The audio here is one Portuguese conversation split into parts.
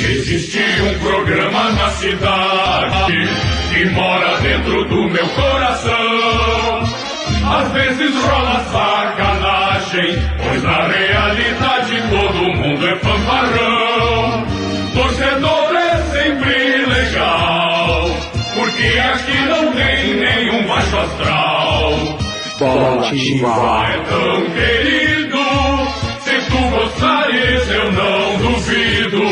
Existe um programa na cidade que mora dentro do meu coração. Às vezes rola sacanagem, pois na realidade todo mundo é fanfarrão. Torcedor é sempre legal, porque aqui não tem nenhum baixo astral. Bolativa é tão querido, se tu gostares eu não duvido.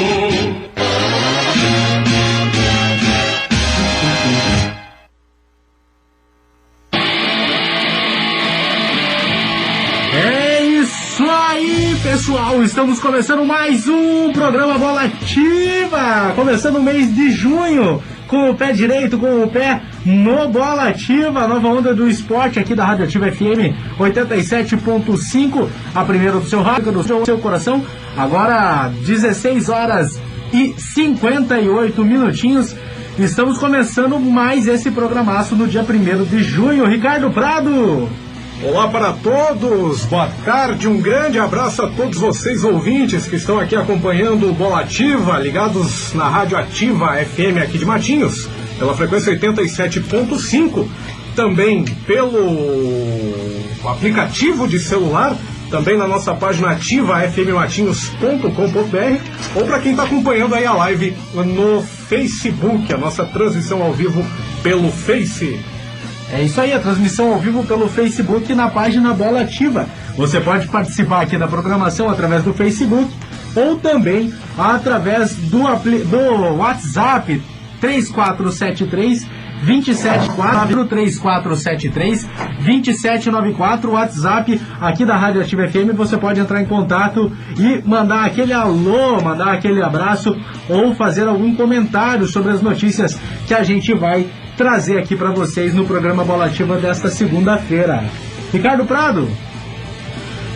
É isso aí, pessoal, estamos começando mais um programa Bolativa, começando o mês de junho, com o pé direito, com o pé no Bolativa, nova onda do esporte aqui da Rádio Ativa FM 87.5, a primeira do seu rádio, do seu coração. Agora 16 horas e 58 minutinhos, estamos começando mais esse programaço no dia 1º de junho. Ricardo Prado. Olá para todos, boa tarde, um grande abraço a todos vocês ouvintes que estão aqui acompanhando o Bolativa, ligados na Rádio Ativa FM aqui de Matinhos, pela frequência 87.5, também pelo aplicativo de celular, também na nossa página ativafmmatinhos.com.br, ou para quem está acompanhando aí a live no Facebook, a nossa transmissão ao vivo pelo Face. É isso aí, a transmissão ao vivo pelo Facebook na página Bolativa. Você pode participar aqui da programação através do Facebook ou também através do WhatsApp 3473-274, WhatsApp aqui da Rádio Ativa FM. Você pode entrar em contato e mandar aquele alô, mandar aquele abraço ou fazer algum comentário sobre as notícias que a gente vai trazer aqui para vocês no programa Bolativa desta segunda-feira. Ricardo Prado.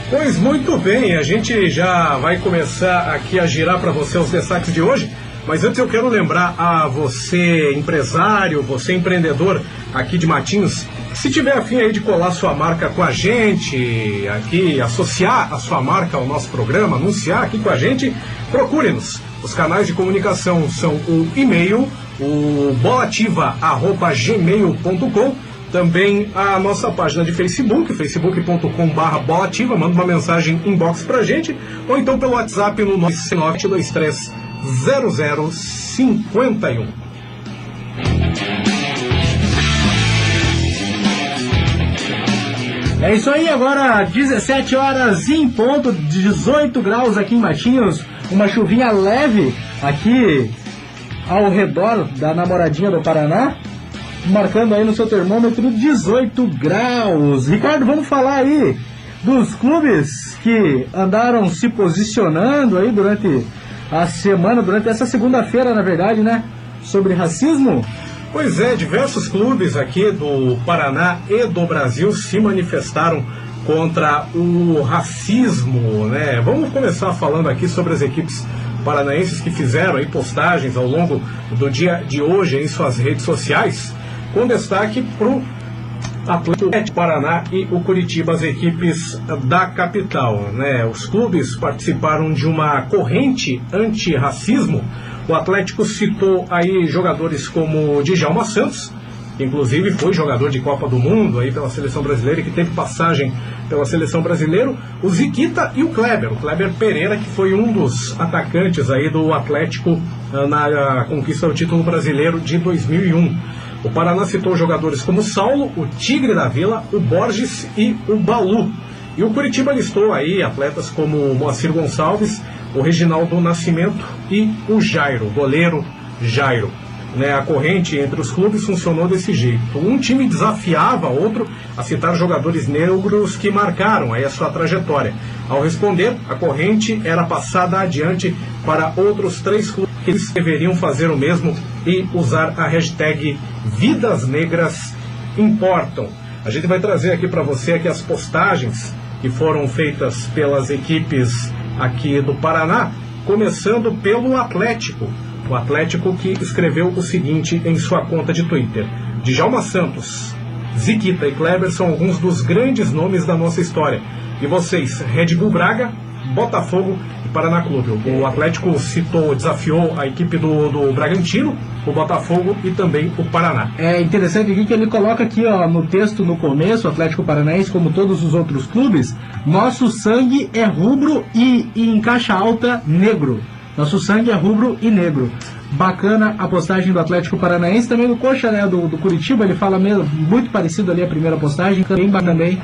Pois muito bem, a gente já vai começar aqui a girar para você os destaques de hoje, mas antes eu quero lembrar a você empresário, você empreendedor aqui de Matinhos, se tiver a fim aí de colar sua marca com a gente, aqui associar a sua marca ao nosso programa, anunciar aqui com a gente, procure-nos. Os canais de comunicação são o e-mail, o bolativa@gmail.com, também a nossa página de Facebook, facebook.com/bolativa, manda uma mensagem inbox pra gente, ou então pelo WhatsApp no 993-0051. É isso aí, agora 17 horas em ponto, 18 graus aqui em Matinhos, uma chuvinha leve aqui ao redor da namoradinha do Paraná, marcando aí no seu termômetro 18 graus. Ricardo, vamos falar aí dos clubes que andaram se posicionando aí durante a semana, durante essa segunda-feira, na verdade, né, sobre racismo. Pois é, diversos clubes aqui do Paraná e do Brasil se manifestaram contra o racismo, né? Vamos começar falando aqui sobre as equipes paranaenses que fizeram aí postagens ao longo do dia de hoje em suas redes sociais, com destaque para o Atlético Paraná e o Curitiba, as equipes da capital, né? Os clubes participaram de uma corrente antirracismo. O Atlético citou aí jogadores como Djalma Santos, que inclusive foi jogador de Copa do Mundo aí pela seleção brasileira e que teve passagem pela seleção brasileira, o Ziquita e o Kleber Pereira, que foi um dos atacantes aí do Atlético na conquista do título brasileiro de 2001. O Paraná citou jogadores como Saulo, o Tigre da Vila, o Borges e o Balu. E o Curitiba listou aí atletas como o Moacir Gonçalves, o Reginaldo Nascimento e o Jairo, o goleiro Jairo. Né, a corrente entre os clubes funcionou desse jeito. Um time desafiava outro a citar jogadores negros que marcaram aí a sua trajetória. Ao responder, a corrente era passada adiante para outros 3 clubes que eles deveriam fazer o mesmo e usar a hashtag Vidas Negras Importam. A gente vai trazer aqui para você aqui as postagens que foram feitas pelas equipes aqui do Paraná, começando pelo Atlético. O Atlético que escreveu o seguinte em sua conta de Twitter: Djalma Santos, Ziquita e Kleber são alguns dos grandes nomes da nossa história. E vocês, Red Bull Braga, Botafogo e Paraná Clube. O Atlético desafiou a equipe do Bragantino, o Botafogo e também o Paraná. É interessante aqui que ele coloca aqui, ó, no texto no começo, o Atlético Paranaense, como todos os outros clubes, nosso sangue é rubro e em caixa alta negro. Nosso sangue é rubro e negro. Bacana a postagem do Atlético Paranaense, também do Coxa, né, do Curitiba, ele fala mesmo, muito parecido ali a primeira postagem, também.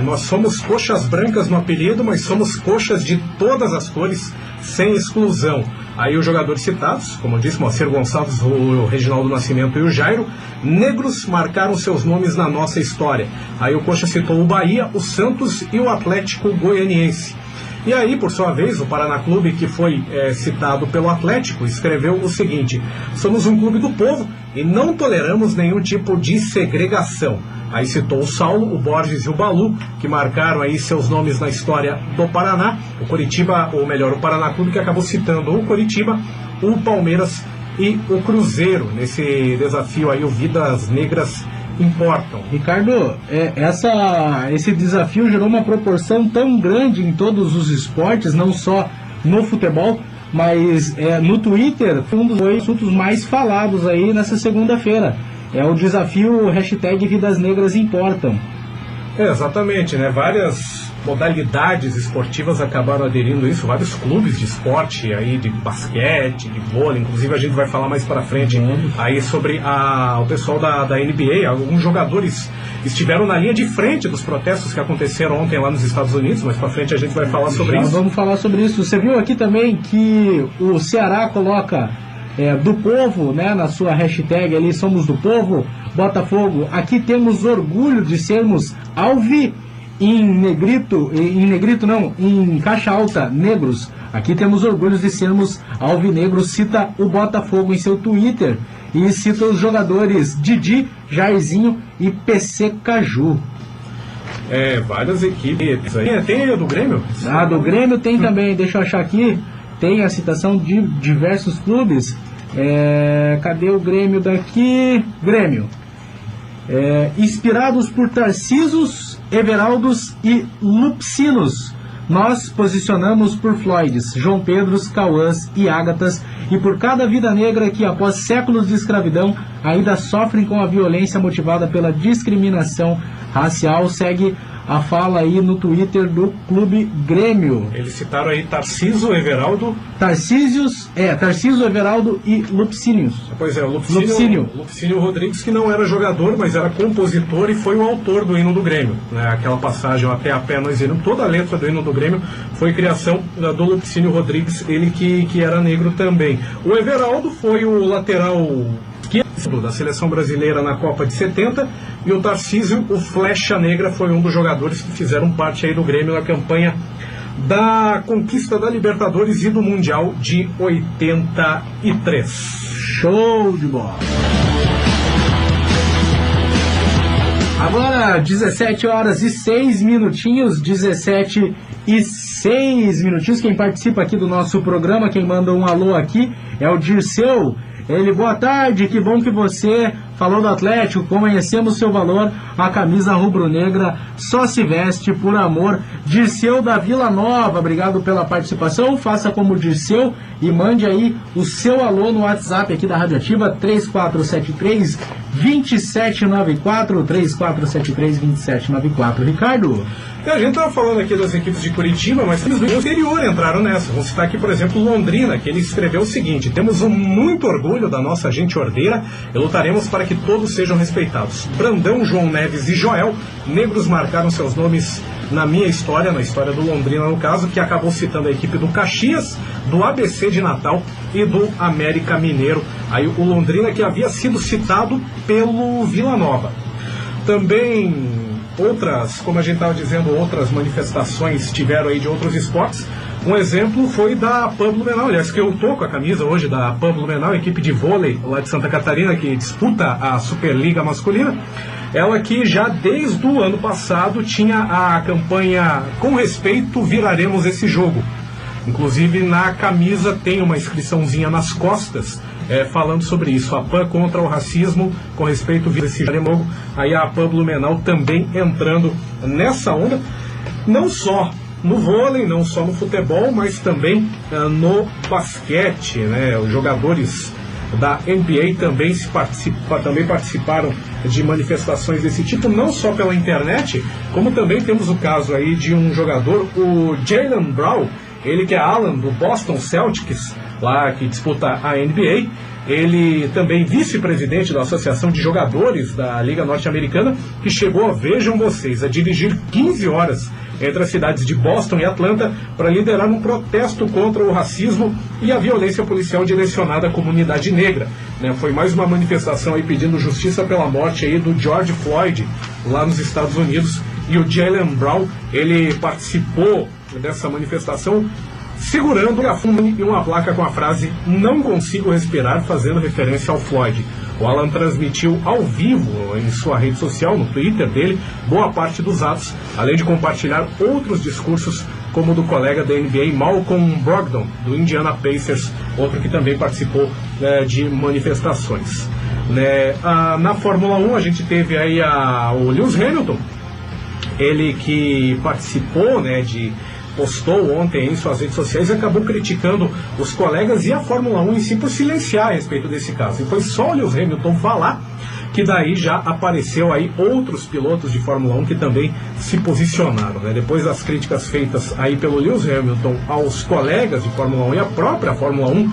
Nós somos coxas brancas no apelido, mas somos coxas de todas as cores, sem exclusão. Aí os jogadores citados, como eu disse, Moacir Gonçalves, o Reginaldo Nascimento e o Jairo, negros marcaram seus nomes na nossa história. Aí o Coxa citou o Bahia, o Santos e o Atlético Goianiense. E aí, por sua vez, o Paraná Clube, que foi citado pelo Atlético, escreveu o seguinte: somos um clube do povo e não toleramos nenhum tipo de segregação. Aí citou o Saulo, o Borges e o Balu, que marcaram aí seus nomes na história do Paraná. O Coritiba, ou melhor, o Paraná Clube, que acabou citando o Coritiba, o Palmeiras e o Cruzeiro. Nesse desafio aí, o Vidas Negras importam. Ricardo, esse desafio gerou uma proporção tão grande em todos os esportes, não só no futebol, mas no Twitter foi um dos assuntos mais falados aí nessa segunda-feira. É o desafio hashtag Vidas Negras Importam. Exatamente, né? Várias modalidades esportivas acabaram aderindo a isso, vários clubes de esporte aí, de basquete, de vôlei, inclusive a gente vai falar mais para frente aí sobre o pessoal da NBA. Alguns jogadores estiveram na linha de frente dos protestos que aconteceram ontem lá nos Estados Unidos, mas para frente a gente vai falar sobre isso. Vamos falar sobre isso. Você viu aqui também que o Ceará coloca do povo, né, na sua hashtag ali, somos do povo, Botafogo, aqui temos orgulho de sermos em caixa alta, negros. Aqui temos orgulho de sermos alvinegros, cita o Botafogo em seu Twitter. E cita os jogadores Didi, Jairzinho e PC Caju. Várias equipes aí. Tem a do Grêmio? Do Grêmio tem também, deixa eu achar aqui. Tem a citação de diversos clubes. Cadê o Grêmio daqui? Grêmio. Inspirados por Tarcísios, Everaldos e Lupcinos, nós posicionamos por Floyds, João Pedros, Cauãs e Ágatas, e por cada vida negra que após séculos de escravidão ainda sofrem com a violência motivada pela discriminação racial. Segue a fala aí no Twitter do Clube Grêmio. Eles citaram aí Tarcísio, Everaldo... Tarcísio, Everaldo e Lupcínios. Pois é, o Lupcínio Rodrigues, que não era jogador, mas era compositor e foi o autor do hino do Grêmio, né? Aquela passagem até a pé nós iremos, toda a letra do hino do Grêmio foi criação do Lupcínio Rodrigues, ele que era negro também. O Everaldo foi o lateral da seleção brasileira na Copa de 70, e o Tarcísio, o Flecha Negra, foi um dos jogadores que fizeram parte aí do Grêmio na campanha da conquista da Libertadores e do Mundial de 83. Show de bola! Agora 17 horas e 6 minutinhos, 17 e 6 minutinhos. Quem participa aqui do nosso programa, quem manda um alô aqui é o Dirceu. Ele, boa tarde, que bom que você falou do Atlético, conhecemos seu valor, a camisa rubro-negra só se veste por amor. Dirceu da Vila Nova, obrigado pela participação, faça como Dirceu e mande aí o seu alô no WhatsApp aqui da Rádio Ativa, 3473-2794, 3473-2794. Ricardo? A gente estava falando aqui das equipes de Curitiba, mas eles do interior entraram nessa. Vamos citar aqui, por exemplo, Londrina, que ele escreveu o seguinte: temos muito orgulho da nossa gente ordeira e lutaremos para que todos sejam respeitados. Brandão, João Neves e Joel, negros marcaram seus nomes na minha história, na história do Londrina no caso, que acabou citando a equipe do Caxias, do ABC de Natal e do América Mineiro. Aí o Londrina que havia sido citado pelo Vila Nova. Também outras, como a gente estava dizendo, outras manifestações tiveram aí de outros esportes. Um exemplo foi da PAN Blumenau, aliás, que eu tô com a camisa hoje da PAN Blumenau, equipe de vôlei lá de Santa Catarina, que disputa a Superliga masculina. Ela que já desde o ano passado tinha a campanha "Com respeito, viraremos esse jogo". Inclusive na camisa tem uma inscriçãozinha nas costas falando sobre isso, a PAN contra o racismo, com respeito a esse jogo. Aí a PAN Blumenau também entrando nessa onda. não só no vôlei, não só no futebol, mas também no basquete, né? Os jogadores da NBA também participaram de manifestações desse tipo, não só pela internet, como também temos o caso aí de um jogador, o Jaylen Brown, ele que é Alan do Boston Celtics, lá que disputa a NBA. Ele também vice-presidente da Associação de Jogadores da Liga Norte-Americana, que chegou, vejam vocês, a dirigir 15 horas entre as cidades de Boston e Atlanta para liderar um protesto contra o racismo e a violência policial direcionada à comunidade negra, né? Foi mais uma manifestação aí pedindo justiça pela morte aí do George Floyd lá nos Estados Unidos, e o Jaylen Brown, ele participou dessa manifestação segurando um megafone e uma placa com a frase "Não consigo respirar", fazendo referência ao Floyd. O Alan transmitiu ao vivo em sua rede social, no Twitter dele, boa parte dos atos, além de compartilhar outros discursos, como o do colega da NBA Malcolm Brogdon, do Indiana Pacers, outro que também participou de manifestações. Na Fórmula 1 a gente teve aí o Lewis Hamilton, ele que participou, postou ontem em suas redes sociais e acabou criticando os colegas e a Fórmula 1 em si por silenciar a respeito desse caso. E foi só o Lewis Hamilton falar que daí já apareceu aí outros pilotos de Fórmula 1 que também se posicionaram, né? Depois das críticas feitas aí pelo Lewis Hamilton aos colegas de Fórmula 1 e a própria Fórmula 1,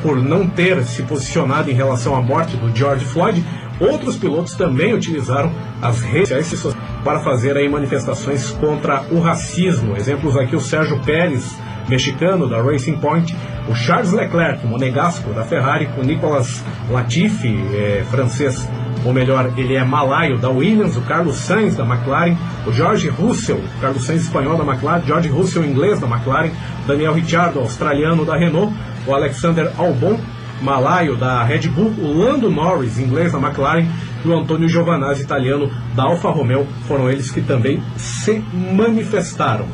por não ter se posicionado em relação à morte do George Floyd, outros pilotos também utilizaram as redes sociais para fazer aí manifestações contra o racismo. Exemplos aqui: o Sérgio Pérez, mexicano, da Racing Point, o Charles Leclerc, monegasco, da Ferrari, o Nicolas Latifi, francês, ou melhor, ele é malaio, da Williams, o Carlos Sainz, da McLaren, o George Russell, Carlos Sainz, espanhol, da McLaren, George Russell, inglês, da McLaren, Daniel Ricciardo, australiano, da Renault, o Alexander Albon, malaio, da Red Bull, o Lando Norris, inglês, da McLaren, e o Antonio Giovanazzi, italiano, da Alfa Romeo. Foram eles que também se manifestaram.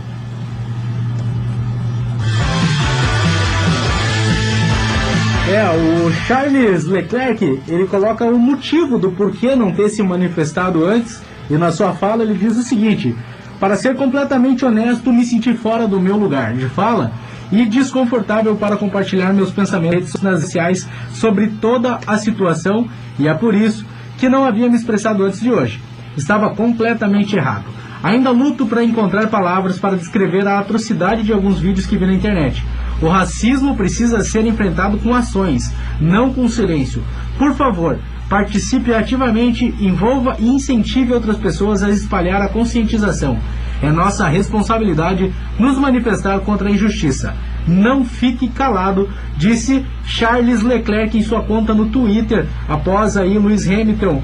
O Charles Leclerc, ele coloca o motivo do porquê não ter se manifestado antes, e na sua fala ele diz o seguinte: "Para ser completamente honesto, me senti fora do meu lugar de fala e desconfortável para compartilhar meus pensamentos nas redes sociais sobre toda a situação, e é por isso que não havia me expressado antes de hoje. Estava completamente errado. Ainda luto para encontrar palavras para descrever a atrocidade de alguns vídeos que vi na internet. O racismo precisa ser enfrentado com ações, não com silêncio. Por favor, participe ativamente, envolva e incentive outras pessoas a espalhar a conscientização. É nossa responsabilidade nos manifestar contra a injustiça. Não fique calado", disse Charles Leclerc em sua conta no Twitter, após aí Lewis Hamilton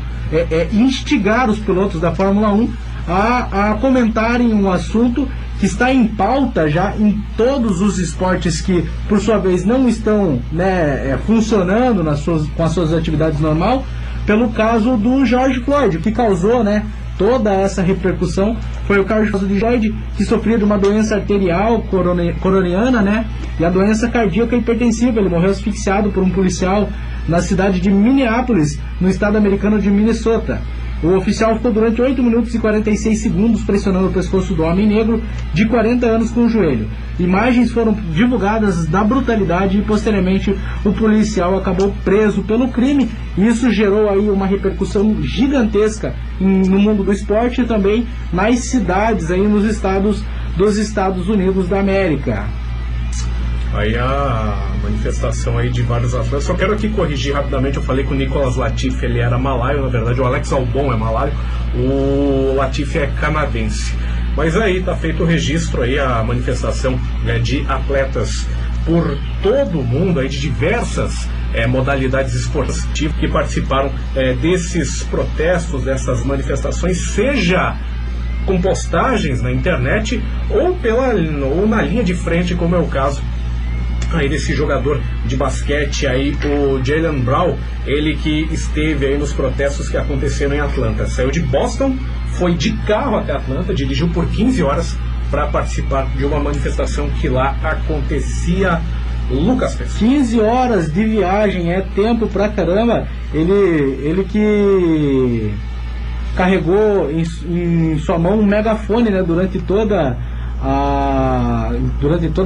instigar os pilotos da Fórmula 1 a comentarem um assunto que está em pauta já em todos os esportes que, por sua vez, não estão funcionando com as suas atividades normal, pelo caso do George Floyd, que causou toda essa repercussão. Foi o caso de Floyd, que sofria de uma doença arterial coronariana, e a doença cardíaca hipertensiva. Ele morreu asfixiado por um policial na cidade de Minneapolis, no estado americano de Minnesota. O oficial ficou durante 8 minutos e 46 segundos pressionando o pescoço do homem negro de 40 anos com o joelho. Imagens foram divulgadas da brutalidade e posteriormente o policial acabou preso pelo crime. Isso gerou aí uma repercussão gigantesca no mundo do esporte e também nas cidades aí nos estados dos Estados Unidos da América. Aí a manifestação aí de vários atletas. Só quero aqui corrigir rapidamente, eu falei que o Nicolas Latifi ele era malaio, na verdade o Alex Albon é malaio, o Latifi é canadense. Mas aí tá feito o registro aí, a manifestação de atletas por todo o mundo, aí de diversas modalidades esportivas que participaram desses protestos, dessas manifestações, seja com postagens na internet ou na linha de frente, como é o caso aí desse jogador de basquete aí, o Jaylen Brown, ele que esteve aí nos protestos que aconteceram em Atlanta. Saiu de Boston, foi de carro até Atlanta, dirigiu por 15 horas para participar de uma manifestação que lá acontecia. Lucas Pes. 15 horas de viagem é tempo pra caramba. Ele que carregou em sua mão um megafone, né, durante toda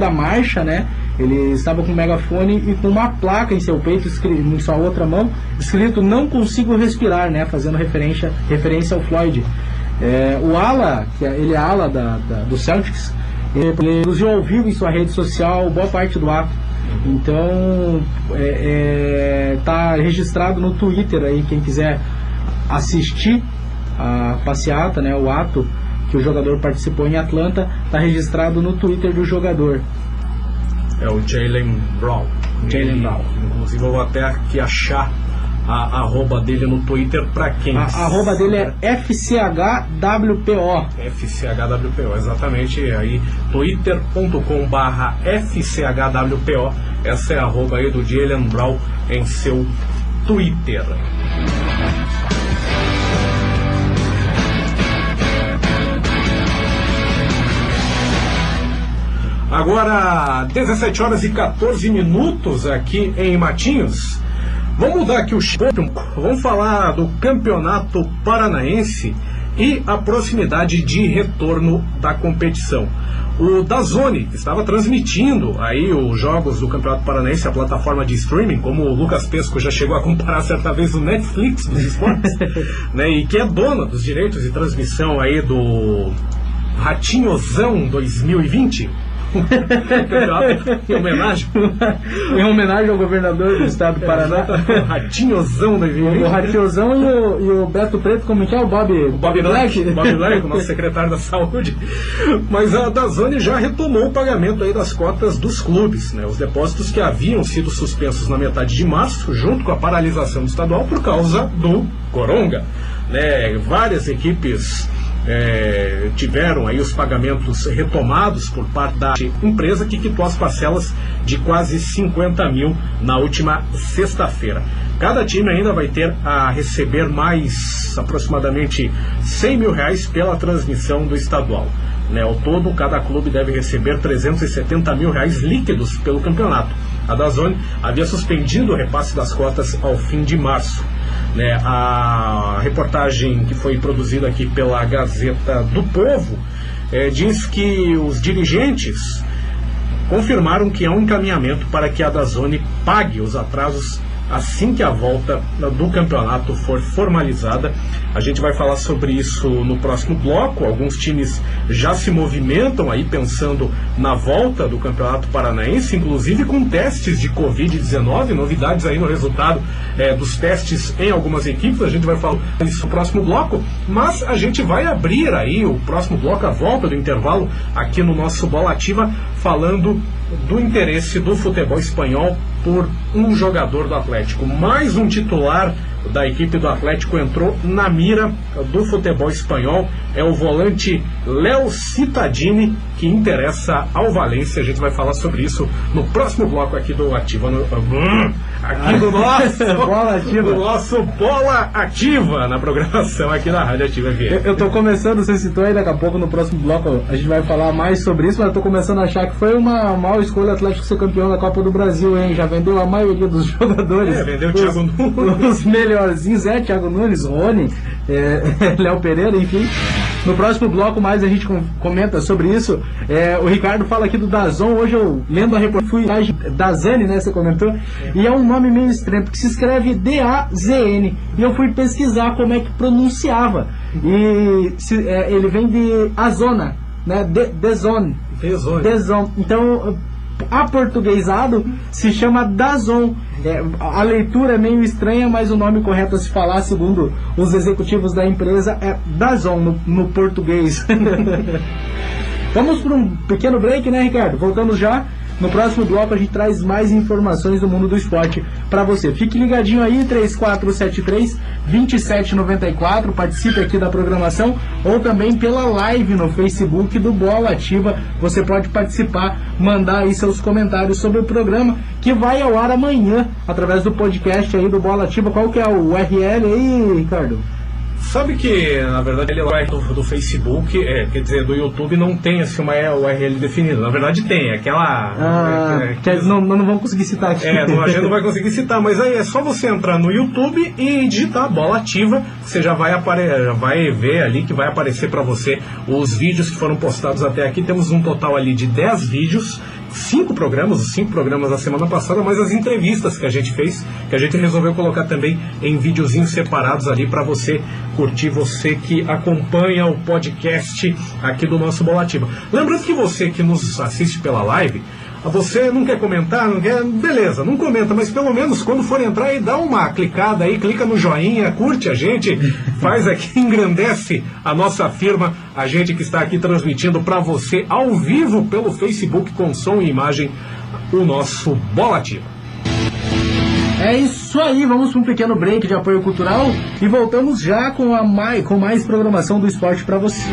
a marcha, né? Ele estava com um megafone e com uma placa em seu peito, em sua outra mão, escrito "Não consigo respirar", né? Fazendo referência ao Floyd. O ala, ele é ala do Celtics, ele produziu ao vivo em sua rede social boa parte do ato. Então tá registrado no Twitter aí, quem quiser assistir a passeata, né, o ato que o jogador participou em Atlanta, tá registrado no Twitter do jogador. É o Jaylen Brown. Inclusive eu vou até aqui achar a arroba dele no Twitter para quem. A arroba dele é FCHWPO. FCHWPO, exatamente. Aí twitter.com/FCHWPO. Essa é a arroba aí do Jaylen Brown em seu Twitter. Agora, 17 horas e 14 minutos aqui em Matinhos. Vamos mudar aqui o tempo. Vamos falar do Campeonato Paranaense e a proximidade de retorno da competição. O DAZN estava transmitindo aí os jogos do Campeonato Paranaense, a plataforma de streaming, como o Lucas Pesco já chegou a comparar certa vez o Netflix dos esportes, né, e que é dona dos direitos de transmissão aí do Ratinhozão 2020. Em homenagem ao governador do estado do Paraná, Ratinhozão da o Ratinhozão e o Beto Preto, como que é? O Bob Black, o nosso secretário da saúde. Mas a DAZN já retomou o pagamento aí das cotas dos clubes, né? Os depósitos que haviam sido suspensos na metade de março, junto com a paralisação do estadual por causa do Coronga, né? Várias equipes tiveram aí os pagamentos retomados por parte da empresa, que quitou as parcelas de quase 50 mil na última sexta-feira. Cada time ainda vai ter a receber mais aproximadamente 100 mil reais pela transmissão do estadual, né? Ao todo, cada clube deve receber 370 mil reais líquidos pelo campeonato. A DAZN havia suspendido o repasse das cotas ao fim de março, né? A reportagem que foi produzida aqui pela Gazeta do Povo diz que os dirigentes confirmaram que há um encaminhamento para que a DAZN pague os atrasos assim que a volta do campeonato for formalizada. A gente vai falar sobre isso no próximo bloco. Alguns times já se movimentam aí pensando na volta do Campeonato Paranaense, inclusive com testes de Covid-19, novidades aí no resultado dos testes em algumas equipes. A gente vai falar isso no próximo bloco, mas a gente vai abrir aí o próximo bloco, a volta do intervalo, aqui no nosso Bola Ativa, falando do interesse do futebol espanhol por um jogador do Atlético. Mais um titular da equipe do Atlético entrou na mira do futebol espanhol. É o volante Léo Cittadini, que interessa ao Valência. A gente vai falar sobre isso no próximo bloco aqui do Ativa. Aqui do nosso Bola Ativa. Do nosso Bola Ativa, na programação aqui da Rádio Ativa FM. Eu tô começando, você citou aí, daqui a pouco no próximo bloco a gente vai falar mais sobre isso, mas eu tô começando a achar que foi uma mal escolha o Atlético ser campeão da Copa do Brasil, hein? Já vendeu a maioria dos jogadores. Vendeu o Thiago Nunes. Os melhorzinhos, Thiago Nunes, Rony, Léo Pereira, enfim. No próximo bloco mais a gente comenta sobre isso. O Ricardo fala aqui do DAZN. Hoje eu, lendo a reportagem DAZN, né, você comentou, e é um nome meio estranho, porque se escreve D-A-Z-N, e eu fui pesquisar como é que pronunciava, e ele vem de Azona, né, DAZN. Então, aportuguesado se chama DAZN. A leitura é meio estranha, mas o nome correto a se falar, segundo os executivos da empresa, é DAZN no português. Vamos para um pequeno break, né, Ricardo? Voltamos já. No próximo bloco a gente traz mais informações do mundo do esporte para você. Fique ligadinho aí, 3473-2794, participe aqui da programação, ou também pela live no Facebook do Bola Ativa. Você pode participar, mandar aí seus comentários sobre o programa, que vai ao ar amanhã, através do podcast aí do Bola Ativa. Qual que é o URL aí, Ricardo? Sabe que, na verdade, ele é do Facebook, quer dizer, do YouTube não tem assim uma URL definida. Na verdade tem, aquela... não vamos conseguir citar aqui. A gente não vai conseguir citar, mas aí é só você entrar no YouTube e digitar Bola Ativa, você já vai ver ali que vai aparecer para você os vídeos que foram postados até aqui. Temos um total ali de 10 vídeos, 5 programas da semana passada, mais as entrevistas que a gente fez, que a gente resolveu colocar também em videozinhos separados ali para você curtir, você que acompanha o podcast aqui do nosso Bola Ativa. Lembrando que você que nos assiste pela live, você não quer comentar, não quer, beleza, não comenta, mas pelo menos quando for entrar aí, dá uma clicada aí, clica no joinha, curte a gente, faz aqui, engrandece a nossa firma, a gente que está aqui transmitindo para você ao vivo pelo Facebook com som e imagem, o nosso Bola Ativa. É isso aí, vamos para um pequeno break de apoio cultural e voltamos já com mais programação do esporte para você.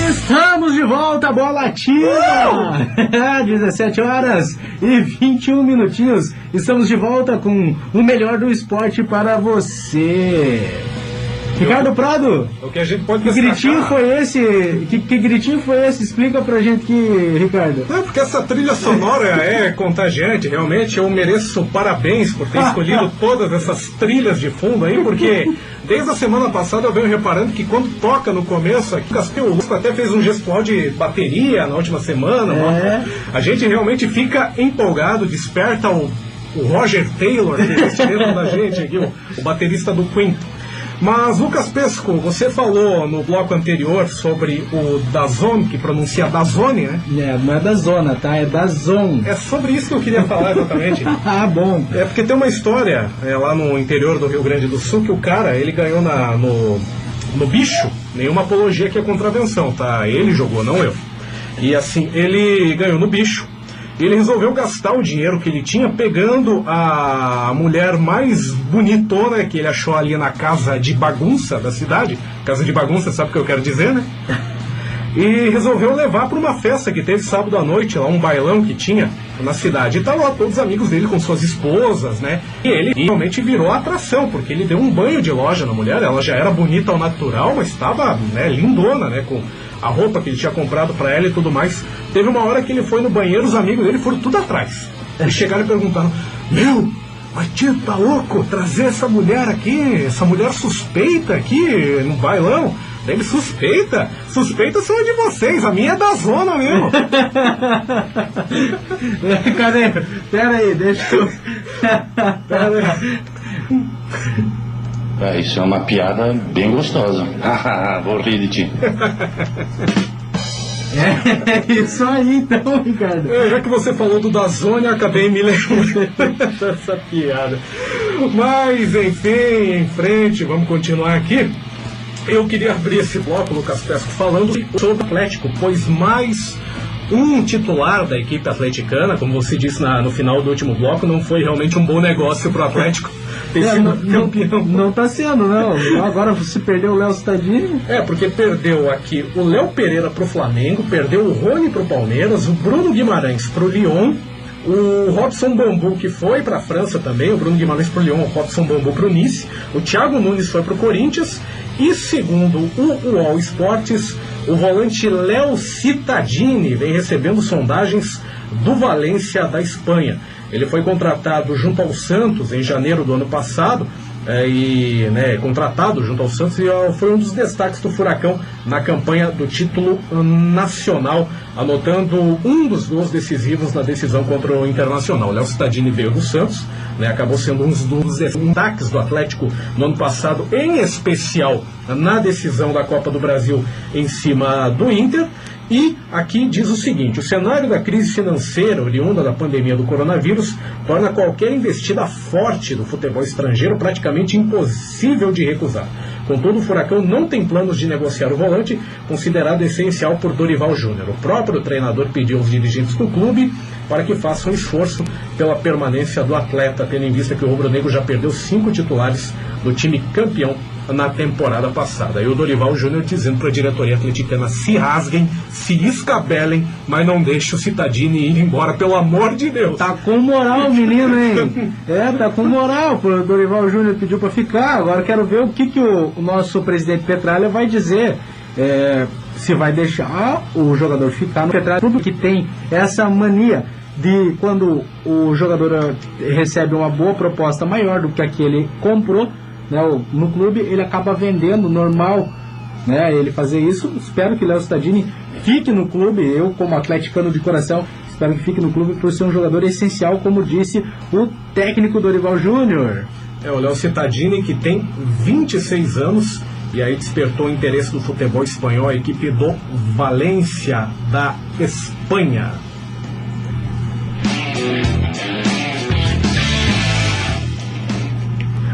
Estamos de volta, Bola Ativa! 17 horas e 21 minutinhos. Estamos de volta com o melhor do esporte para você. Ricardo Prado, O que a gente pode que gritinho foi esse? Que gritinho foi esse? Explica pra gente aqui, Ricardo. É porque essa trilha sonora é contagiante, realmente. Eu mereço parabéns por ter escolhido todas essas trilhas de fundo aí, porque desde a semana passada eu venho reparando que quando toca no começo aqui, o Lusco até fez um gestual de bateria na última semana. A gente realmente fica empolgado, desperta o Roger Taylor que está dentro da gente aqui, o baterista do Queen. Mas, Lucas Pesco, você falou no bloco anterior sobre o DAZN, que pronuncia Dazone, né? Não é da zona, tá? É da Zone. É sobre isso que eu queria falar exatamente. Bom. É porque tem uma história lá no interior do Rio Grande do Sul que o cara, ele ganhou no bicho, nenhuma apologia que é contravenção, tá? Ele jogou, não eu. E assim, ele ganhou no bicho. Ele resolveu gastar o dinheiro que ele tinha pegando a mulher mais bonitona que ele achou ali na casa de bagunça da cidade. Casa de bagunça, sabe o que eu quero dizer, né? E resolveu levar para uma festa que teve sábado à noite, lá um bailão que tinha na cidade. E estavam lá todos os amigos dele com suas esposas, né? E ele realmente virou atração, porque ele deu um banho de loja na mulher. Ela já era bonita ao natural, mas estava, né, lindona, né? Com a roupa que ele tinha comprado para ela e tudo mais. Teve uma hora que ele foi no banheiro, os amigos dele foram tudo atrás. E chegaram e perguntaram: meu, mas tio, tá louco trazer essa mulher aqui, essa mulher suspeita aqui no bailão? Daí ele: suspeita são de vocês, a minha é da zona mesmo. Cadê? Pera aí, deixa eu... Isso é uma piada bem gostosa. Vou rir de ti. É isso aí então, Ricardo. Já que você falou do Dazone, eu acabei me lembrando dessa piada. Mas enfim, em frente, vamos continuar aqui. Eu queria abrir esse bloco, Lucas Pesco, falando sobre o Atlético, pois mais um titular da equipe atleticana, como você disse no final do último bloco, não foi realmente um bom negócio para o Atlético. Não está sendo, não. Agora se perdeu o Léo Cittadini. Porque perdeu aqui o Léo Pereira para o Flamengo, perdeu o Rony para o Palmeiras, o Bruno Guimarães para o Lyon, o Robson Bambu, que foi para a França também, o Bruno Guimarães para o Lyon, o Robson Bambu para o Nice, o Thiago Nunes foi para o Corinthians, e segundo o UOL Esportes, o volante Léo Cittadini vem recebendo sondagens do Valência da Espanha. Ele foi contratado junto ao Santos em janeiro do ano passado, contratado junto ao Santos, e foi um dos destaques do Furacão na campanha do título nacional, anotando um dos gols decisivos na decisão contra o Internacional. O Léo Cittadini veio do Santos, acabou sendo um dos destaques do Atlético no ano passado, em especial na decisão da Copa do Brasil em cima do Inter. E aqui diz o seguinte: o cenário da crise financeira oriunda da pandemia do coronavírus torna qualquer investida forte do futebol estrangeiro praticamente impossível de recusar. Contudo, o Furacão não tem planos de negociar o volante, considerado essencial por Dorival Júnior. O próprio treinador pediu aos dirigentes do clube para que façam um esforço pela permanência do atleta, tendo em vista que o rubro-negro já perdeu 5 titulares do time campeão na temporada passada. E o Dorival Júnior dizendo para a diretoria atleticana: se rasguem, se escabelem, mas não deixe o Cittadini ir embora, pelo amor de Deus. Tá com moral o menino, hein? Tá com moral. O Dorival Júnior pediu para ficar. Agora quero ver o que o nosso presidente Petralha vai dizer. Se vai deixar o jogador ficar no Petralha. Tudo que tem essa mania de quando o jogador recebe uma boa proposta maior do que a que ele comprou, né, no clube, ele acaba vendendo, normal, né, ele fazer isso. Espero que o Léo Cittadini fique no clube. Eu, como atleticano de coração, espero que fique no clube por ser um jogador essencial, como disse o técnico Dorival Júnior. O Léo Cittadini, que tem 26 anos e aí despertou o interesse do futebol espanhol, a equipe do Valência da Espanha.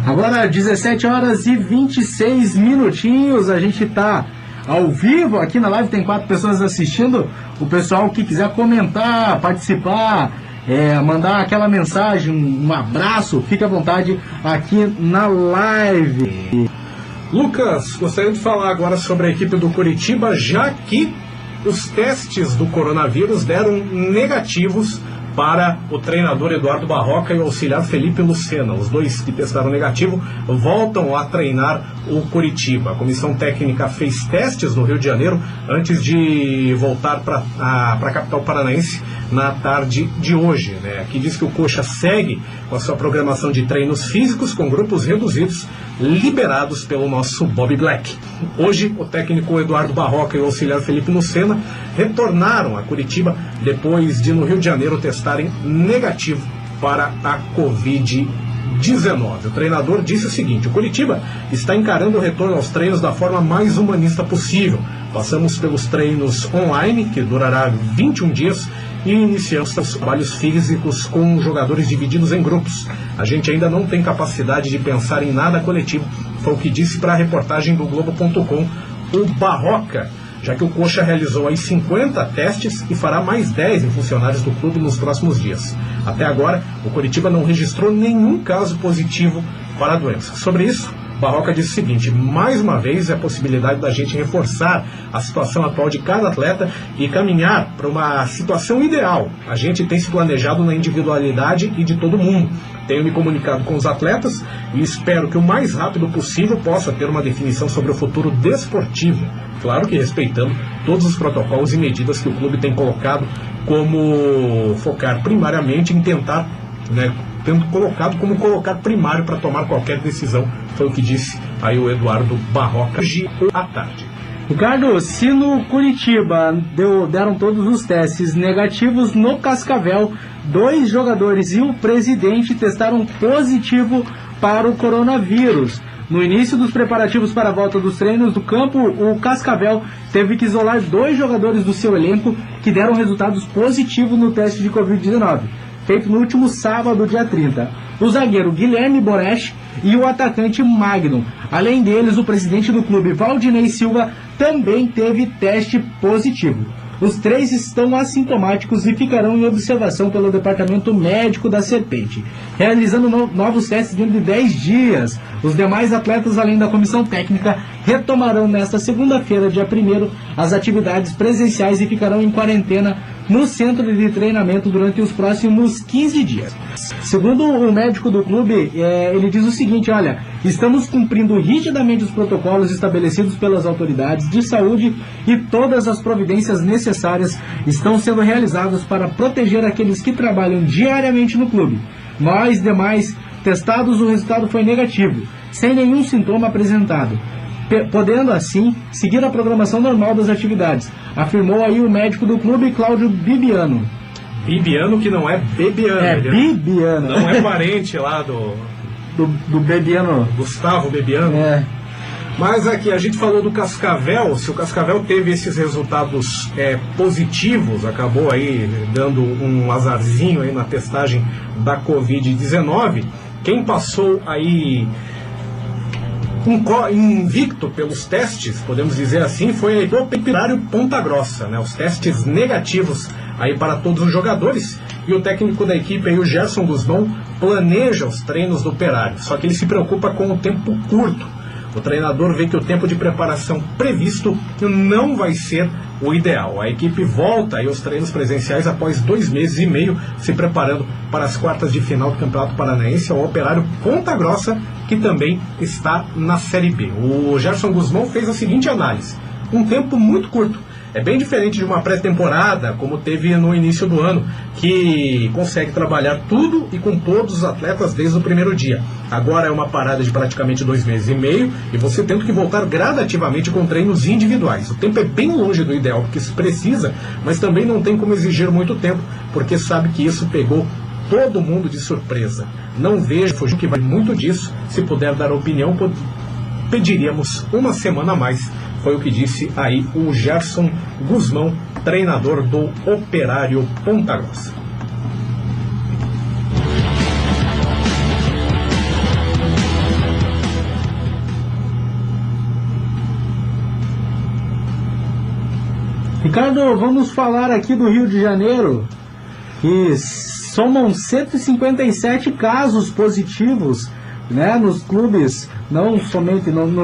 Agora 17 horas e 26 minutinhos, a gente está ao vivo aqui na live, tem 4 pessoas assistindo. O pessoal que quiser comentar, participar, mandar aquela mensagem, um abraço, fique à vontade aqui na live. Lucas, gostaria de falar agora sobre a equipe do Coritiba, já que os testes do coronavírus deram negativos para o treinador Eduardo Barroca e o auxiliar Felipe Lucena. Os dois que testaram negativo voltam a treinar o Coritiba. A comissão técnica fez testes no Rio de Janeiro antes de voltar para a capital paranaense na tarde de hoje, né? Aqui diz que o Coxa segue com a sua programação de treinos físicos com grupos reduzidos, liberados pelo nosso Bob Black. Hoje, o técnico Eduardo Barroca e o auxiliar Felipe Lucena retornaram a Curitiba depois de, no Rio de Janeiro, testarem negativo para a Covid-19. O treinador disse o seguinte: o Curitiba está encarando o retorno aos treinos da forma mais humanista possível. Passamos pelos treinos online, que durará 21 dias, e iniciamos os trabalhos físicos com jogadores divididos em grupos. A gente ainda não tem capacidade de pensar em nada coletivo, foi o que disse para a reportagem do Globo.com o Barroca, já que o Coxa realizou aí 50 testes e fará mais 10 em funcionários do clube nos próximos dias. Até agora, o Coritiba não registrou nenhum caso positivo para a doença. Sobre isso, Barroca disse o seguinte: mais uma vez é a possibilidade da gente reforçar a situação atual de cada atleta e caminhar para uma situação ideal. A gente tem se planejado na individualidade e de todo mundo. Tenho me comunicado com os atletas e espero que o mais rápido possível possa ter uma definição sobre o futuro desportivo. Claro que respeitando todos os protocolos e medidas que o clube tem colocado, como focar primariamente em tentar, tendo colocado como colocar primário para tomar qualquer decisão. Foi o que disse aí o Eduardo Barroca hoje à tarde. Ricardo, se no Curitiba deram todos os testes negativos, no Cascavel 2 jogadores e o presidente testaram positivo para o coronavírus. No início dos preparativos para a volta dos treinos do campo, o Cascavel teve que isolar 2 jogadores do seu elenco que deram resultados positivos no teste de Covid-19, feito no último sábado, dia 30. O zagueiro Guilherme Boresch e o atacante Magno. Além deles, o presidente do clube, Valdinei Silva, também teve teste positivo. Os 3 estão assintomáticos e ficarão em observação pelo departamento médico da Serpente, realizando novos testes dentro de 10 dias. Os demais atletas, além da comissão técnica, retomarão nesta segunda-feira, dia 1º, as atividades presenciais e ficarão em quarentena no centro de treinamento durante os próximos 15 dias. Segundo o médico do clube, ele diz o seguinte: olha, estamos cumprindo rigidamente os protocolos estabelecidos pelas autoridades de saúde e todas as providências necessárias estão sendo realizadas para proteger aqueles que trabalham diariamente no clube. Nós demais testados, o resultado foi negativo, sem nenhum sintoma apresentado, podendo assim seguir a programação normal das atividades, afirmou aí o médico do clube, Cláudio Bibiano. Bibiano, que não é Bebiano. Bibiano. Não é parente lá do Bebiano. Gustavo Bebiano. Mas aqui, a gente falou do Cascavel. Se o Cascavel teve esses resultados positivos, acabou aí dando um azarzinho aí na testagem da Covid-19, quem passou aí invicto pelos testes, podemos dizer assim, foi o Operário Ponta Grossa, né? Os testes negativos aí para todos os jogadores, e o técnico da equipe aí, o Gerson Guzmão, planeja os treinos do Operário, só que ele se preocupa com o tempo curto. O treinador vê que o tempo de preparação previsto não vai ser o ideal. A equipe volta aí aos treinos presenciais após 2 meses e meio se preparando para as quartas de final do Campeonato Paranaense, ao Operário Ponta Grossa, que também está na Série B. O Gerson Guzmão fez a seguinte análise: um tempo muito curto. É bem diferente de uma pré-temporada, como teve no início do ano, que consegue trabalhar tudo e com todos os atletas desde o primeiro dia. Agora é uma parada de praticamente 2 meses e meio, e você tendo que voltar gradativamente com treinos individuais. O tempo é bem longe do ideal, porque se precisa, mas também não tem como exigir muito tempo, porque sabe que isso pegou todo mundo de surpresa. Não vejo que vai muito disso. Se puder dar opinião, pediríamos 1 semana a mais. Foi o que disse aí o Gerson Guzmão, treinador do Operário Ponta Grossa. Ricardo, vamos falar aqui do Rio de Janeiro, que somam 157 casos positivos, né, nos clubes, não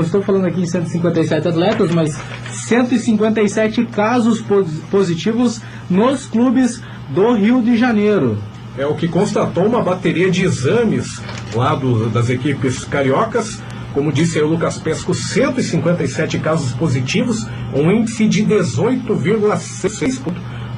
estou falando aqui em 157 atletas, mas 157 casos positivos nos clubes do Rio de Janeiro. É o que constatou uma bateria de exames lá das equipes cariocas. Como disse aí o Lucas Pesco, 157 casos positivos, um índice de 18,6%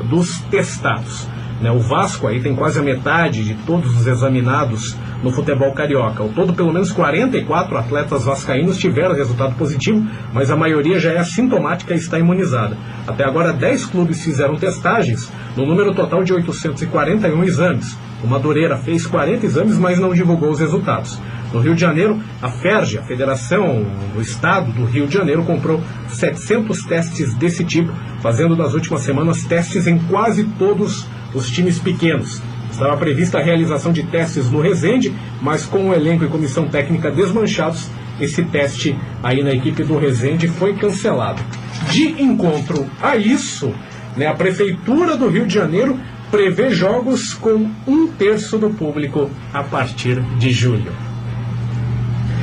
dos testados. O Vasco aí tem quase a metade de todos os examinados no futebol carioca. Ao todo, pelo menos 44 atletas vascaínos tiveram resultado positivo, mas a maioria já é assintomática e está imunizada. Até agora, 10 clubes fizeram testagens, no número total de 841 exames. O Madureira fez 40 exames, mas não divulgou os resultados. No Rio de Janeiro, a FERJ, a Federação do Estado do Rio de Janeiro, comprou 700 testes desse tipo, fazendo nas últimas semanas testes em quase todos os times pequenos. Estava prevista a realização de testes no Resende, mas com o elenco e comissão técnica desmanchados, esse teste aí na equipe do Resende foi cancelado. De encontro a isso, a Prefeitura do Rio de Janeiro prevê jogos com 1/3 do público a partir de julho.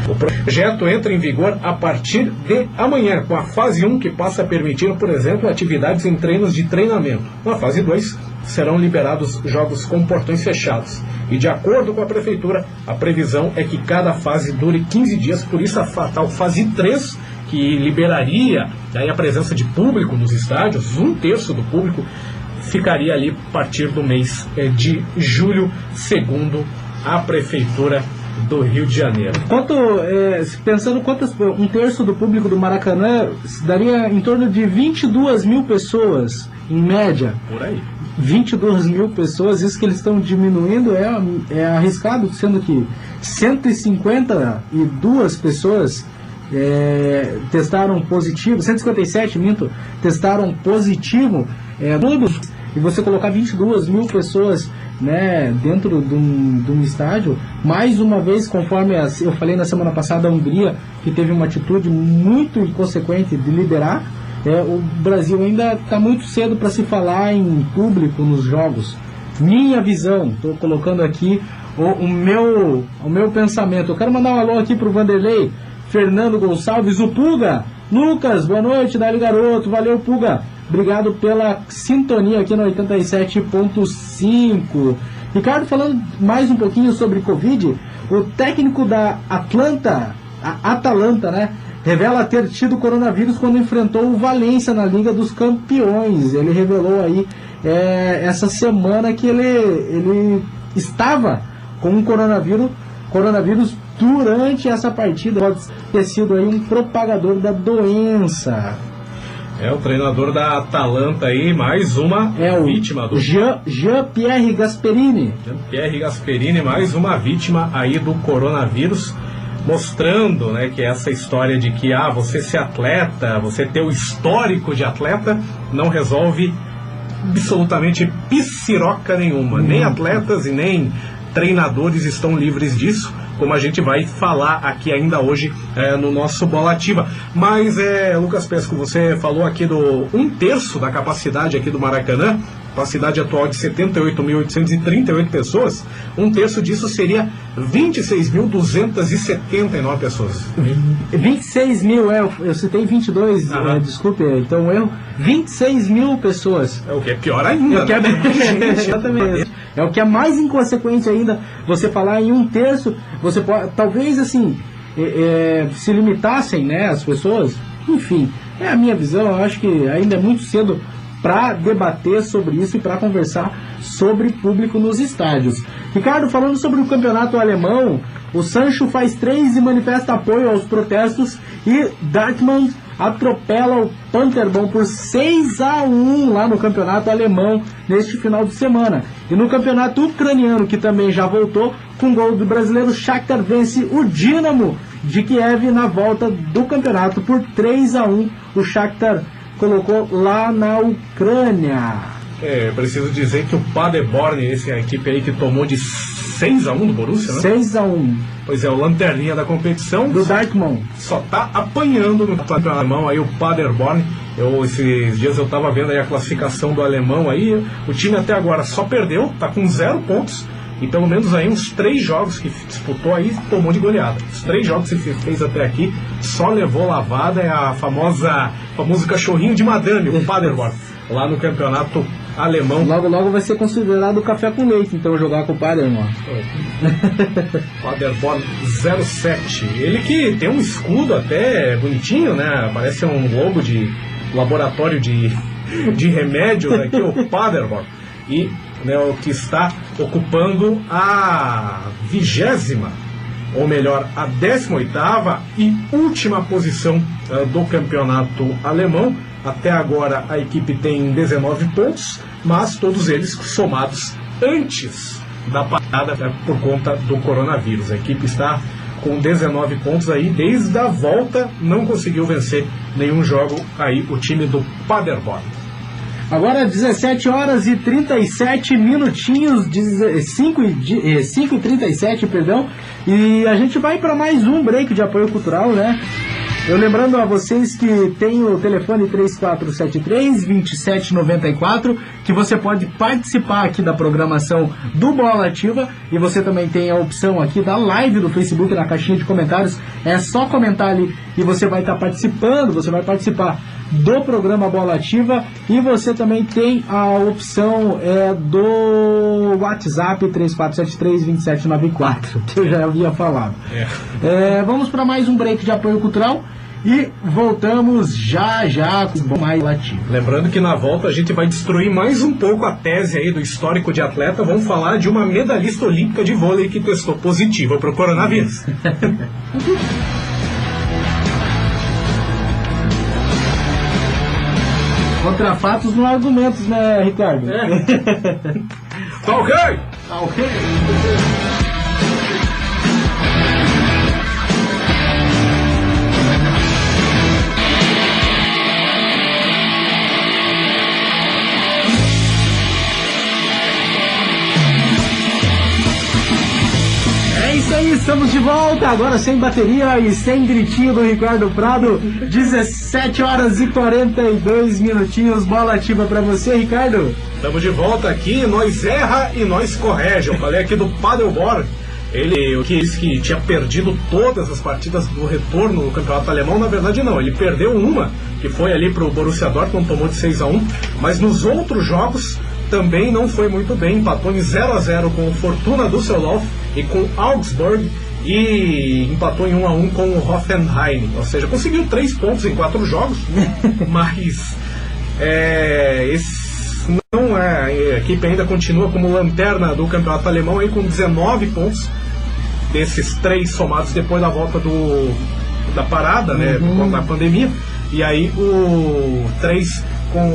O projeto entra em vigor a partir de amanhã, com a fase 1, que passa a permitir, por exemplo, atividades em treinos de treinamento. Na fase 2, serão liberados jogos com portões fechados. E de acordo com a Prefeitura, a previsão é que cada fase dure 15 dias, por isso a tal fase 3, que liberaria daí a presença de público nos estádios, 1/3 do público, ficaria ali a partir do mês de julho, segundo a Prefeitura do Rio de Janeiro. Pensando 1/3 do público do Maracanã, daria em torno de 22 mil pessoas, em média. Por aí. 22 mil pessoas, isso que eles estão diminuindo é arriscado, sendo que 152 pessoas testaram positivo, 157, testaram positivo, e você colocar 22 mil pessoas, dentro de um estádio, mais uma vez, conforme eu falei na semana passada, a Hungria, que teve uma atitude muito inconsequente de liberar, o Brasil ainda está muito cedo para se falar em público nos jogos. Minha visão, estou colocando aqui o meu pensamento. Eu quero mandar um alô aqui para o Vanderlei, Fernando Gonçalves, o Puga, Lucas, boa noite, dali garoto, valeu Puga, obrigado pela sintonia aqui no 87.5. Ricardo, falando mais um pouquinho sobre Covid, o técnico da Atalanta, revela ter tido coronavírus quando enfrentou o Valência na Liga dos Campeões. Ele revelou aí essa semana que ele estava com um coronavírus durante essa partida. Pode ter sido aí um propagador da doença. O treinador da Atalanta aí, mais uma vítima do... Jean-Pierre Gasperini. Jean-Pierre Gasperini, mais uma vítima aí do coronavírus, mostrando, que essa história de que você ser atleta, você ter o histórico de atleta, não resolve absolutamente piciroca nenhuma. Nem atletas e nem treinadores estão livres disso. como a gente vai falar aqui ainda hoje no nosso Bola Ativa. Mas, Lucas Pesco, você falou aqui do 1/3 da capacidade aqui do Maracanã, capacidade atual de 78.838 pessoas, 1/3 disso seria 26.279 pessoas. 26 mil, eu citei 22, desculpe, então eu 26 mil pessoas. É o que é pior ainda. É o que exatamente. É o que é mais inconsequente ainda, você falar em 1/3, você pode, talvez assim, se limitassem, né, as pessoas, enfim, é a minha visão, eu acho que ainda é muito cedo para debater sobre isso e para conversar sobre público nos estádios. Ricardo, falando sobre o campeonato alemão, o Sancho faz 3 e manifesta apoio aos protestos e Dortmund atropela o Paderborn por 6-1 lá no campeonato alemão neste final de semana. E no campeonato ucraniano, que também já voltou, com gol do brasileiro, Shakhtar vence o Dinamo de Kiev na volta do campeonato por 3-1. O Shakhtar colocou lá na Ucrânia. Preciso dizer que o Paderborn, essa equipe aí que tomou de 6-1 do Borussia, né? 6-1. Pois é, o lanterninha da competição. Do Dortmund. Só tá apanhando no campeonato alemão aí o Paderborn. Esses dias eu tava vendo aí a classificação do alemão aí. O time até agora só perdeu, tá com 0 pontos. E pelo menos aí uns 3 jogos que disputou aí, tomou de goleada. Os 3 jogos que ele fez até aqui, só levou lavada. É a famoso cachorrinho de madame, o Paderborn, lá no campeonato alemão. Logo vai ser considerado café com leite, então, jogar com o Paderborn. Paderborn 07. Ele que tem um escudo até bonitinho, né? Parece um logo de laboratório de remédios aqui, o Paderborn. E o que está ocupando a 20ª, ou melhor, a 18ª e última posição do campeonato alemão. Até agora a equipe tem 19 pontos, mas todos eles somados antes da parada por conta do coronavírus. A equipe está com 19 pontos aí, desde a volta não conseguiu vencer nenhum jogo aí o time do Paderborn. Agora 17 horas e 37 minutinhos, 5h37, perdão, e a gente vai para mais um break de apoio cultural, né? Eu lembrando a vocês que tem o telefone 3473-2794, que você pode participar aqui da programação do Bola Ativa, e você também tem a opção aqui da live do Facebook na caixinha de comentários. É só comentar ali e você vai estar participando, você vai participar do programa Bola Ativa, e você também tem a opção do WhatsApp 3473-2794, que eu já havia falado. Vamos para mais um break de apoio cultural e voltamos já com mais Bola Ativa. Lembrando que na volta a gente vai destruir mais um pouco a tese aí do histórico de atleta. Vamos falar de uma medalhista olímpica de vôlei que testou positiva para o coronavírus. Contra fatos não há argumentos, né, Ricardo? Tá ok? Tá ok. É isso aí, estamos de volta, agora sem bateria e sem gritinho do Ricardo Prado. 17 horas e 42 minutinhos, Bola Ativa pra você, Ricardo. Estamos de volta aqui, nós erra e nós correge. Eu falei aqui do Paderborn. Ele disse que tinha perdido todas as partidas do retorno no campeonato alemão. Na verdade não, ele perdeu uma, que foi ali pro Borussia Dortmund, tomou de 6-1, mas nos outros jogos também não foi muito bem. Empatou em 0-0 com o Fortuna Düsseldorf e com Augsburg, e empatou em 1-1 com o Hoffenheim. Ou seja, conseguiu 3 pontos em 4 jogos, mas a equipe ainda continua como lanterna do campeonato alemão aí, com 19 pontos, desses 3 somados depois da volta da parada, né, por conta da pandemia. E aí o 3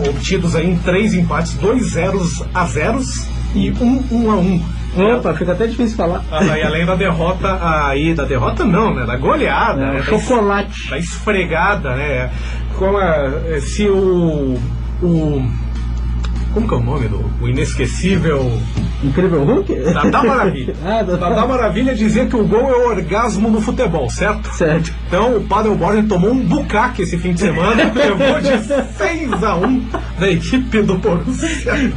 obtidos aí em 3 empates, 2 0-0 e 1-1. Opa, fica até difícil falar. E além da derrota aí, da goleada, né, chocolate, da esfregada, né, como como que é o nome o inesquecível Incrível Hulk? Tata Maravilha. Tata Maravilha dizia que o gol é o orgasmo no futebol, certo? Certo. Então o Paderborn tomou um bucaque esse fim de semana, levou de 6-1 da equipe do Borussia.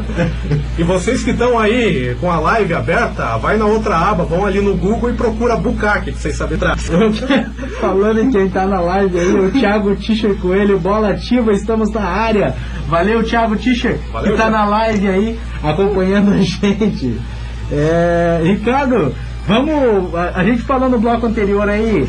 E vocês que estão aí com a live aberta, vai na outra aba, vão ali no Google e procura bucaque, pra vocês saberem atrás. Falando em quem tá na live aí, o Thiago Tischer Coelho, bola ativa, estamos na área. Valeu, Thiago Tischer, que tá na live aí, acompanhando a gente. Ricardo, vamos, a gente falou no bloco anterior aí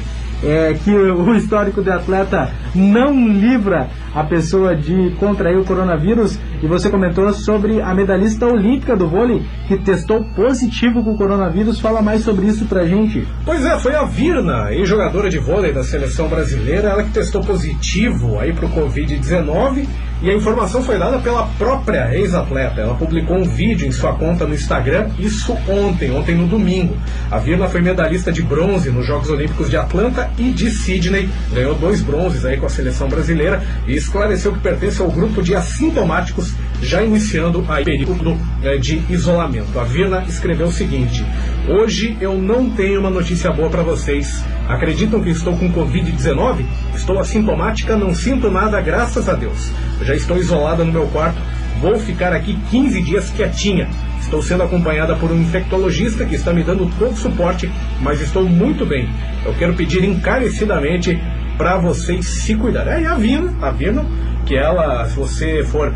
que o histórico de atleta não livra a pessoa de contrair o coronavírus, e você comentou sobre a medalhista olímpica do vôlei que testou positivo com o coronavírus. Fala mais sobre isso pra gente. Pois é, foi a Virna, ex-jogadora de vôlei da seleção brasileira, ela que testou positivo aí pro Covid-19, e a informação foi dada pela própria ex-atleta. Ela publicou um vídeo em sua conta no Instagram, isso ontem no domingo. A Virna foi medalhista de bronze nos Jogos Olímpicos de Atlanta e de Sydney, ganhou 2 bronzes aí com a seleção brasileira e esclareceu que pertence ao grupo de assintomáticos, já iniciando aí o período de isolamento. A Virna escreveu o seguinte: hoje eu não tenho uma notícia boa para vocês. Acreditam que estou com Covid-19? Estou assintomática, não sinto nada, graças a Deus. Eu já estou isolada no meu quarto, vou ficar aqui 15 dias quietinha. Estou sendo acompanhada por um infectologista que está me dando todo o suporte, mas estou muito bem. Eu quero pedir encarecidamente para vocês se cuidarem. Aí a Virna, que ela, se você for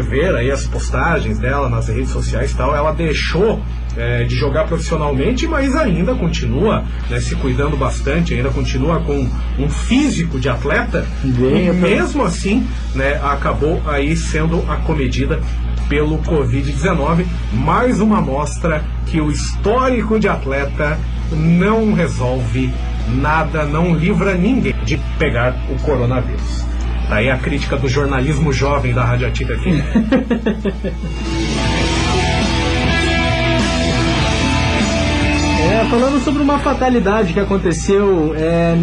ver aí as postagens dela nas redes sociais e tal, ela deixou de jogar profissionalmente, mas ainda continua se cuidando bastante, ainda continua com um físico de atleta, e mesmo assim acabou aí sendo acomedida pelo Covid-19. Mais uma amostra que o histórico de atleta não resolve nada, não livra ninguém de pegar o coronavírus. Aí a crítica do jornalismo jovem da Radioativa aqui. Falando sobre uma fatalidade que aconteceu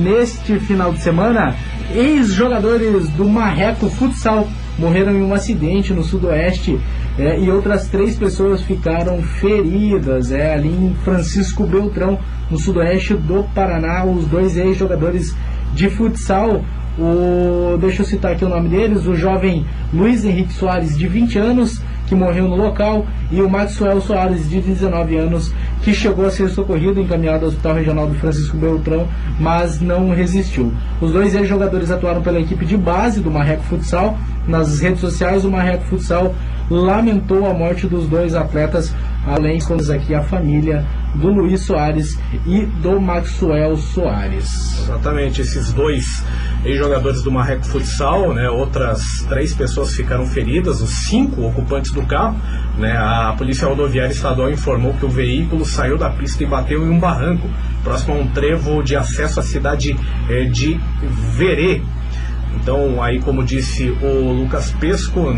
neste final de semana, ex-jogadores do Marreco Futsal morreram em um acidente no sudoeste, e outras 3 pessoas ficaram feridas ali em Francisco Beltrão, no sudoeste do Paraná. Os 2 ex-jogadores de futsal, deixa eu citar aqui o nome deles: o jovem Luiz Henrique Soares, de 20 anos, que morreu no local, e o Maxwell Soares, de 19 anos, que chegou a ser socorrido, encaminhado ao Hospital Regional do Francisco Beltrão, mas não resistiu. Os 2 ex-jogadores atuaram pela equipe de base do Marreco Futsal. Nas redes sociais, o Marreco Futsal lamentou a morte dos 2 atletas, além de aqui a família do Luiz Soares e do Maxwell Soares. Exatamente, esses 2 ex-jogadores do Marreco Futsal, outras 3 pessoas ficaram feridas, os 5 ocupantes do carro. A Polícia Rodoviária Estadual informou que o veículo saiu da pista e bateu em um barranco próximo a um trevo de acesso à cidade de Verê. Então, aí, como disse o Lucas Pesco,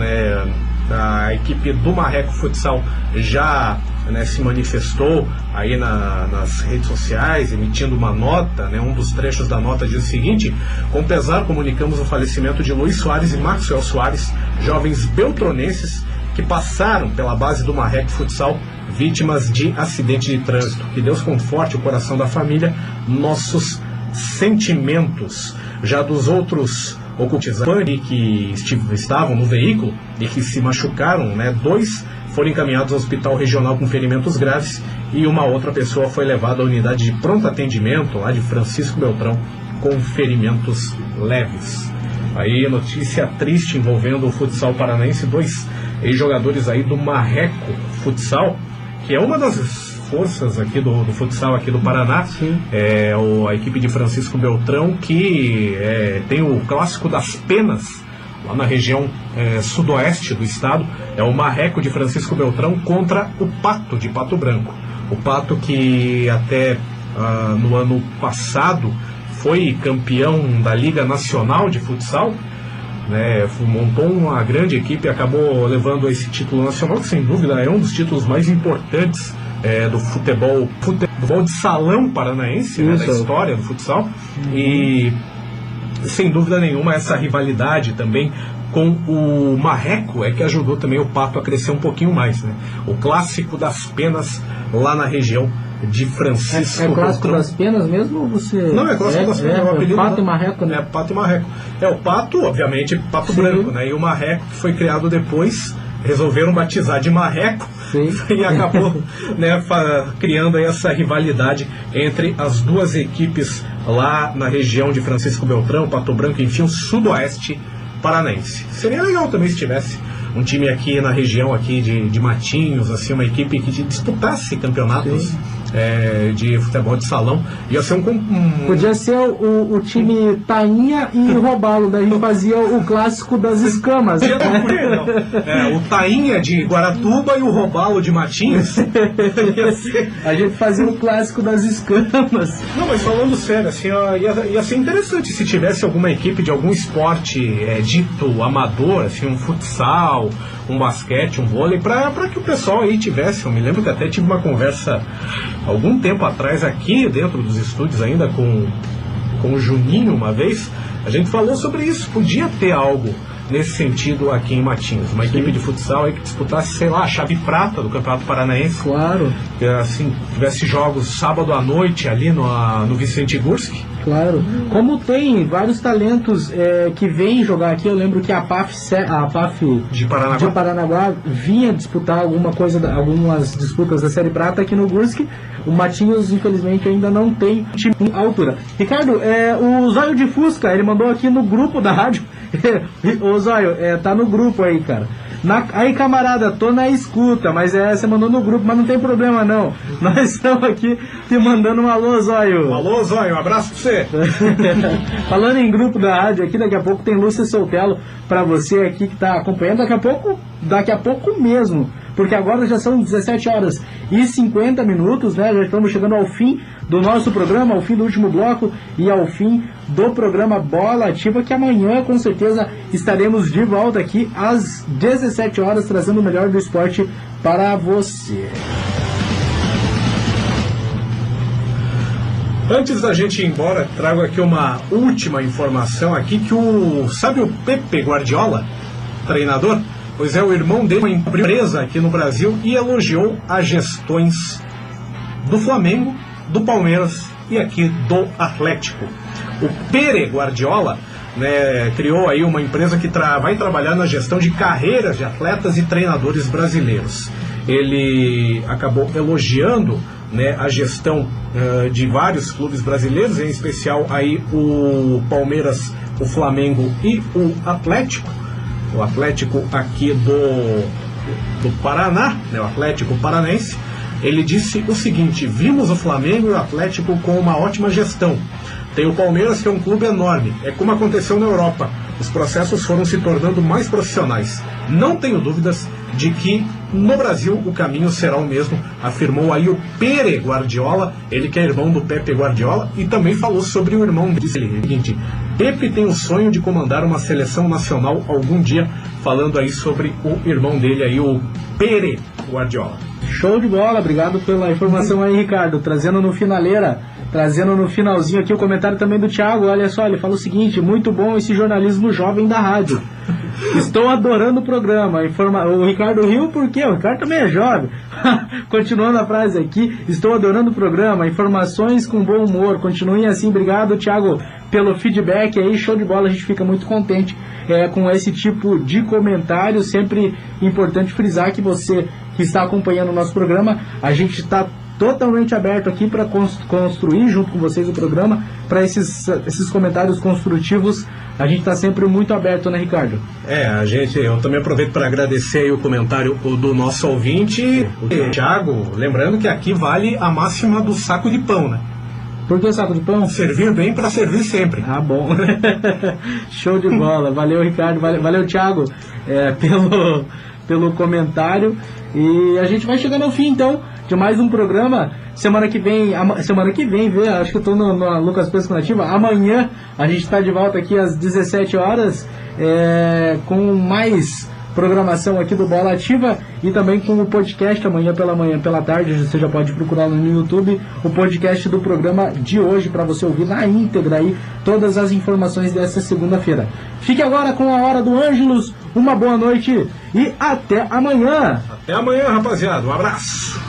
a equipe do Marreco Futsal já se manifestou aí nas redes sociais, emitindo uma nota. Um dos trechos da nota diz o seguinte: com pesar, comunicamos o falecimento de Luiz Soares e Maxwell Soares, jovens beltronenses que passaram pela base do Marreco Futsal, vítimas de acidente de trânsito. Que Deus conforte o coração da família, nossos sentimentos. Já dos outros ocultistas que estavam no veículo e que se machucaram, 2 foram encaminhados ao hospital regional com ferimentos graves, e uma outra pessoa foi levada à unidade de pronto atendimento lá de Francisco Beltrão com ferimentos leves. Aí notícia triste envolvendo o futsal paranaense, 2 ex-jogadores aí do Marreco Futsal, que é uma das forças aqui do futsal aqui do Paraná. A equipe de Francisco Beltrão, que tem o clássico das penas lá na região sudoeste do estado. É o Marreco de Francisco Beltrão contra o Pato de Pato Branco. O Pato, que até no ano passado foi campeão da Liga Nacional de Futsal, montou uma grande equipe e acabou levando esse título nacional, que sem dúvida é um dos títulos mais importantes do futebol de salão paranaense, da história do futsal. E sem dúvida nenhuma essa rivalidade também com o Marreco é que ajudou também o Pato a crescer um pouquinho mais, né? O clássico das penas lá na região de Francisco. É clássico Beltrão. das penas mesmo ou você... Não, é clássico das penas. É, o apelido, Pato né? e Marreco, né? É, Pato e Marreco. É, o Pato, obviamente, Pato Sim. Branco, né? E o Marreco, que foi criado depois, resolveram batizar de Marreco. Sim. E acabou, né, criando aí essa rivalidade entre as duas equipes lá na região de Francisco Beltrão, Pato Branco, enfim, o sudoeste paranaense. Seria legal também se tivesse um time aqui na região aqui de Matinhos, assim, uma equipe que disputasse campeonatos de futebol de salão. Ia ser Podia ser o time Tainha e Robalo, daí fazia o clássico das escamas. O Tainha de Guaratuba e o Robalo de Matinhos. A gente fazia o clássico das escamas. Não, mas falando sério, assim, ó, ia ser interessante se tivesse alguma equipe de algum esporte dito amador, assim, um futsal, um basquete, um vôlei, para que o pessoal aí tivesse. Eu me lembro que até tive uma conversa algum tempo atrás aqui dentro dos estúdios ainda com o Juninho uma vez. A gente falou sobre isso, podia ter algo nesse sentido aqui em Matinhos, uma equipe de futsal aí que disputasse, sei lá, a chave prata do Campeonato Paranaense. Claro. Que, assim, tivesse jogos sábado à noite ali no Vicente Gurski. Claro. Como tem vários talentos que vêm jogar aqui, eu lembro que a PAF De Paranaguá. de Paranaguá vinha disputar algumas disputas da Série Prata aqui no Gurski. O Matinhos, infelizmente, ainda não tem time à altura. Ricardo, o Zóio de Fusca, ele mandou aqui no grupo da rádio. Ô Zóio, tá no grupo aí, cara. Aí, camarada, tô na escuta, mas você mandou no grupo, mas não tem problema não. Nós estamos aqui te mandando um alô, Zóio. Alô, Zóio, um abraço pra você. Falando em grupo da rádio aqui, daqui a pouco tem Lúcia Soltelo pra você aqui que tá acompanhando. Daqui a pouco mesmo, porque agora já são 17 horas e 50 minutos, né? Já estamos chegando ao fim do nosso programa, ao fim do último bloco e ao fim do programa Bola Ativa, que amanhã com certeza estaremos de volta aqui às 17 horas trazendo o melhor do esporte para você. Antes da gente ir embora, trago aqui uma última informação aqui que sabe o Pepe Guardiola, treinador? Pois é, o irmão dele, uma empresa aqui no Brasil, e elogiou as gestões do Flamengo, do Palmeiras e aqui do Atlético. O Pere Guardiola, né, criou aí uma empresa que vai trabalhar na gestão de carreiras de atletas e treinadores brasileiros. Ele acabou elogiando, né, a gestão de vários clubes brasileiros, em especial aí o Palmeiras, o Flamengo e o Atlético. O Atlético aqui do Paraná, né, o Atlético Paranaense. Ele disse o seguinte: vimos o Flamengo e o Atlético com uma ótima gestão. Tem o Palmeiras, que é um clube enorme. É como aconteceu na Europa. Os processos foram se tornando mais profissionais. Não tenho dúvidas de que no Brasil o caminho será o mesmo, afirmou aí o Pere Guardiola, ele que é irmão do Pepe Guardiola, e também falou sobre o irmão dele. O seguinte: Pepe tem o sonho de comandar uma seleção nacional algum dia, falando aí sobre o irmão dele aí, o Pere Guardiola. Show de bola, obrigado pela informação aí, Ricardo, trazendo no finalzinho aqui o comentário também do Thiago. Olha só, ele fala o seguinte: muito bom esse jornalismo jovem da rádio. Estou adorando o programa. O Ricardo riu porque o Ricardo também é jovem. Continuando a frase aqui: estou adorando o programa, informações com bom humor. Continuem assim, obrigado, Thiago, pelo feedback aí, show de bola. A gente fica muito contente com esse tipo de comentário. Sempre importante frisar que você que está acompanhando o nosso programa, a gente está totalmente aberto aqui para construir junto com vocês o programa, para esses comentários construtivos. A gente está sempre muito aberto, né, Ricardo? Eu também aproveito para agradecer aí o comentário do nosso ouvinte, o Thiago, lembrando que aqui vale a máxima do saco de pão, né? Por que saco de pão? Servir bem para servir sempre. Ah, bom. Show de bola. Valeu, Ricardo. Valeu, Thiago, pelo comentário. E a gente vai chegando ao fim, então, de mais um programa. Semana que vem, acho que eu estou no Lucas Pesco Nativa. Amanhã a gente está de volta aqui às 17 horas com mais programação aqui do Bola Ativa e também com o podcast amanhã pela manhã, pela tarde. Você já pode procurar no YouTube o podcast do programa de hoje para você ouvir na íntegra aí todas as informações dessa segunda-feira. Fique agora com a Hora do Ângelus. Uma boa noite e até amanhã. Até amanhã, rapaziada. Um abraço.